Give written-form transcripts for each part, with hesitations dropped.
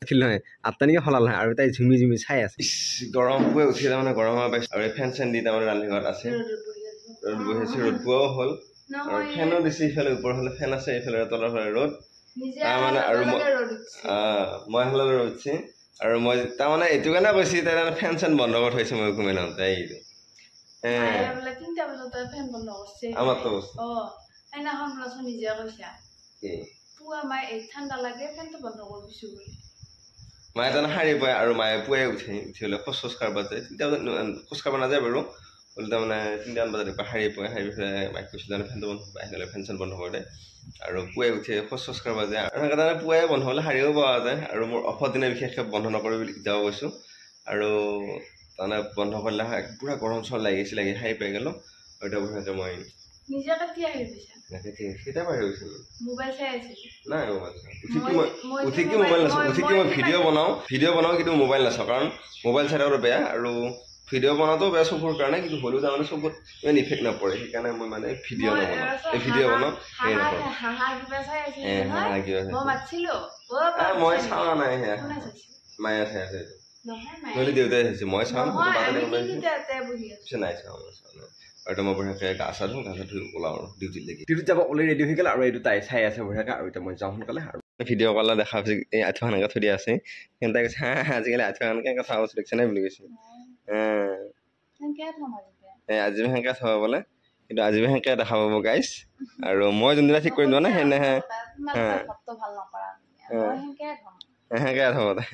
নাথিল নহয় আত্তানিকে হলাল নহয় আৰু তাই ঝুমি ঝুমি চাই আছে গৰম পুৱে উঠি তাৰমানে গৰম হোৱা পাইছে আৰু ফেন চেন দি তাৰমানে ৰান্ধি ঘৰত আছে ৰ'দ বহিছে ৰ'দ পোৱাও হ'ল আৰু ফেনো দিছে ইফালে ওপৰ হ'লে ফেন আছে ইফালে তলৰ হ'লে ৰ'দ তাৰমানে আৰু মই হ'লে ৰ'দ উঠছে আৰু মই তাৰমানে এইটো কাৰণে কৈছি তাই ফেন চেন বন্ধ কৰি থৈছে মই ঘুমাই নাওঁতে এইটো আমাৰতো এনাখন বোলাচোন নিজে কৈছা পুৱা মায়ে এই ঠাণ্ডা লাগে ফেনটো বন্ধ কৰি দিছোঁ বুলি মায়ে তাৰমানে সাৰি পায় আৰু মায়ে পুৱাই উঠি হ'লে খোজ কাঢ়িব যায় তেতিয়া খোজ কাঢ়িব নাযায় বাৰু হ'লে তাৰমানে 3টামান বজাত সাৰি পায় সাৰি পেলাই মাইক কৈছিল ফেনটো বন্ধ আহি গ'লে ফেন চেন বন্ধ কৰি দে আৰু পুৱাই উঠি খোজ কাঢ়িব যায় আৰু সেনেকৈ তাৰমানে পুৱাই বন্ধ হ'লে সাৰিও পোৱা যায় আৰু মোৰ অফৰ দিনা বিশেষকৈ বন্ধ নকৰি বুলি এতিয়াও কৈছোঁ আৰু তাৰমানে বন্ধ কৰিলে পুৰা গৰম চৰ লাগিছিল লাগি সাৰি পাই গ'লোঁ আৰু এতিয়া বঢ়িয়াকৈ মই নিজে কাটি আহি গৈছা কেতিয়াবা আহি গৈছিলোঁ মোবাইল চাই আছিল নাই মোবাইল উঠি কি মোবাইল নাচাওঁ উঠি কি মই ভিডিঅ' বনাওঁ কিন্তু মোবাইল নাচাওঁ কাৰণ মোবাইল চাই থাকোঁতে বেয়া আৰু ভিডিঅ' বনাওঁতেও বেয়া চকুৰ কাৰণে কিন্তু হ'লেও তাৰমানে চকুত ইমান ইফেক্ট নপৰে সেইকাৰণে মই মানে ভিডিঅ' নবনাওঁ এই ভিডিঅ' বনাওঁ সেই নকৰোঁ মই চোৱা নাই সেয়া মায়ে চাই আছে নহ'লে দেউতাই চাইছে মই চাওঁ নাই চাওঁ আৰু মই বঢ়িয়াকৈ গা চা ধুই ওলাওঁ আৰু ডিউটিত লাগি ডিউটিত যাব অলৰেডি ৰেডি হৈ গ'ল আৰু এইটো তাই চাই আছে বঢ়িয়াকৈ আৰু এতিয়া মই যাওঁ সোনকালে আৰু ভিডিঅ' কলত দেখা পাইছে এই আঠুৱা সেনেকৈ থৈ দিয়া আছে কিন্তু তাই কৈছে আজিকালি আঠুৱা সেনেকৈ কথা কৈছে দেখিছে নাই বুলি কৈছে আজি সেনেকৈ থ'ব বোলে কিন্তু আজি সেনেকৈ দেখা পাব গাইজ আৰু মই যোনদিনা ঠিক কৰিম মানে সেইদিনাহে সেনেকৈ থ'ব তাই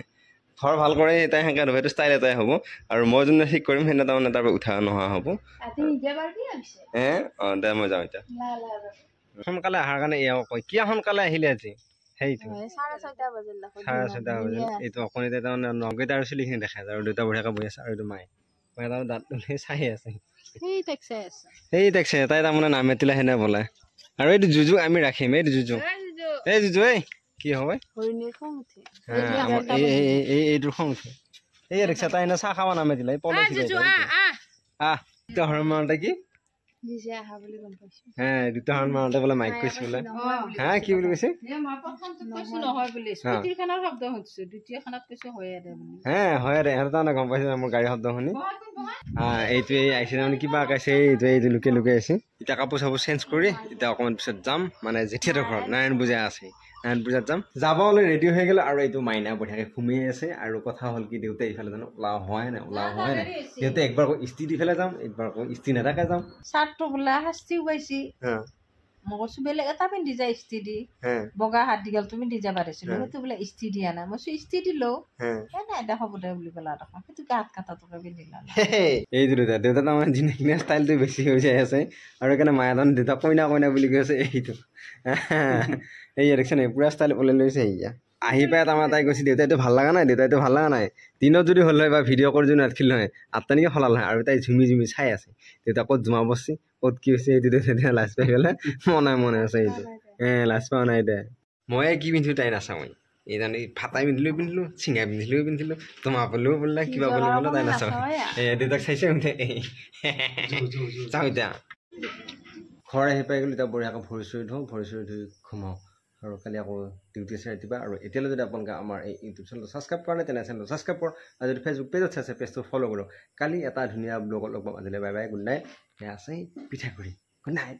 ঘৰ ভাল কৰে তাই সেনেকৈ ধুব সেইটো ষ্টাইল এটাই হ'ব আৰু মই যোনদিনা ঠিক কৰিম সেইদিনা তাৰমানে তাৰ পৰা উঠা নোহোৱা হ'ব দে মই যাওঁ এতিয়া সোনকালে অহাৰ কাৰণে এয়াও কয় কিয় সোনকালে আহিলে আজি সেইটো 6:30 বাজিল এইটো অকণিতে তাৰমানে নগেইটা আৰু চুলিখিনি দেখাই যায় আৰু দুটা বঢ়িয়াকৈ বহি আছে আৰু এইটো মায়ে তাৰমানে দাঁত চাই আছে সেই টেক্সে তাই তাৰমানে নাম এতিলে সেনে বোলে আৰু এইটো জুজু আমি ৰাখিম এইটো জুজু এই জুজু এই কি হ'ব এইটো খং উঠে এই ৰিক্সা তাই এনে চাহ খাব নামে দিলে দুটা হৰণ মাৰোঁতে কি দুটা হৰণ মাৰোঁতে বোলে মাইক কৈছে বোলে কি বুলি কৈছে হয় দে সিহঁতে তাৰমানে গম পাইছে মোৰ গাড়ী শব্দ শুনি এইটোৱে আহিছে তাৰমানে কিবা কাইছে এইটো লুকে লুকে আহিছে এতিয়া কাপোৰ চাপোৰ চেঞ্জ কৰি এতিয়া অকণমান পিছত যাম মানে জেঠিয়াহঁতৰ ঘৰত নাৰায়ণ পূজা আছে নাৰায়ণ পূজাত যাম যাবলৈ ৰেডি হৈ গ'ল আৰু এইটো মাইনা বঢ়িয়াকৈ ঘুমিয়ে আছে আৰু কথা হ'ল কি দেউতাই ইফালে জানো ওলাও হয় নাই দেউতাই একবাৰ আকৌ ইস্ত্ৰি দি পেলাই যাম একবাৰ আকৌ ইস্ত্ৰি নেথাকে যাম চাৰ্টটো বোলে শাস্তিও পাইছি মই কৈছো বেলেগ এটা পিন্ধি যায় ইস্ত্ৰি দি বগা হাত দীঘল তুমি দি যাব পাৰিছিলো সেইটো বোলে ইস্ত্ৰি দিয়া নাই মই ইস্ত্ৰি দিলো নাই দে হ'ব দে বুলি ক'লা দেখোন সেইটো হাত কাটাটোকে পিন্ধিলা এইটো দেউতা তাৰমানে দিনে ষ্টাইলটো বেছি হৈ যাই আছে আৰু সেইকাৰণে মায়ে তাৰমানে দেউতা কইনা কইনা বুলি কৈছে এইটো এই দেখিছে নাই পুৰা ষ্টাইল ওলাই লৈছে এয়া আহি পাই তাৰমানে তাই কৈছে দেউতাইটো ভাল লগা নাই দিনত যদি হ'ল হয় বা ভিডিঅ' কৰি যদি নাথাকিল নহয় আত্তানিকে হলাল নহয় আৰু তাই ঝুমি ঝুমি চাই আছে দেউতা ক'ত জমা বসছি ক'ত কি হৈছে এইটো দেউতা লাজ পাই গ'লে মনে আছে এইটো লাজ পোৱা নাই দে মই কি পিন্ধিলোঁ তাই নাচাওঁ এই জানি ফাটাই পিন্ধিলোঁ চিঙাই পিন্ধিলোঁ তোমাৰ পলেও বোলে কিবা বুলি বোলে তাই নাচাওঁ দেউতাক চাইছে যাওঁ এতিয়া ঘৰ আহি পাই গ'লো এতিয়া বঢ়িয়াকৈ ভৰি চৰি ধুই ঘুমাওঁ আৰু কালি আকৌ ডিউটি আছে ৰাতিপুৱা আৰু এতিয়ালৈ যদি আপোনালোকে আমাৰ এই ইউটিউব চেনেলটো ছাবস্ক্ৰাইব কৰা নাই তেনে চেনেলটো ছাবস্ক্ৰাইব কৰক আৰু যদি ফেচবুক পেজত চাইছে পেজটো ফ'ল' কৰক কালি এটা ধুনীয়া ব্লগত লগ পাম আজিলৈ বাই বাই গুড নাইট সেয়া আছে পিঠাগুড়ি গুড নাইট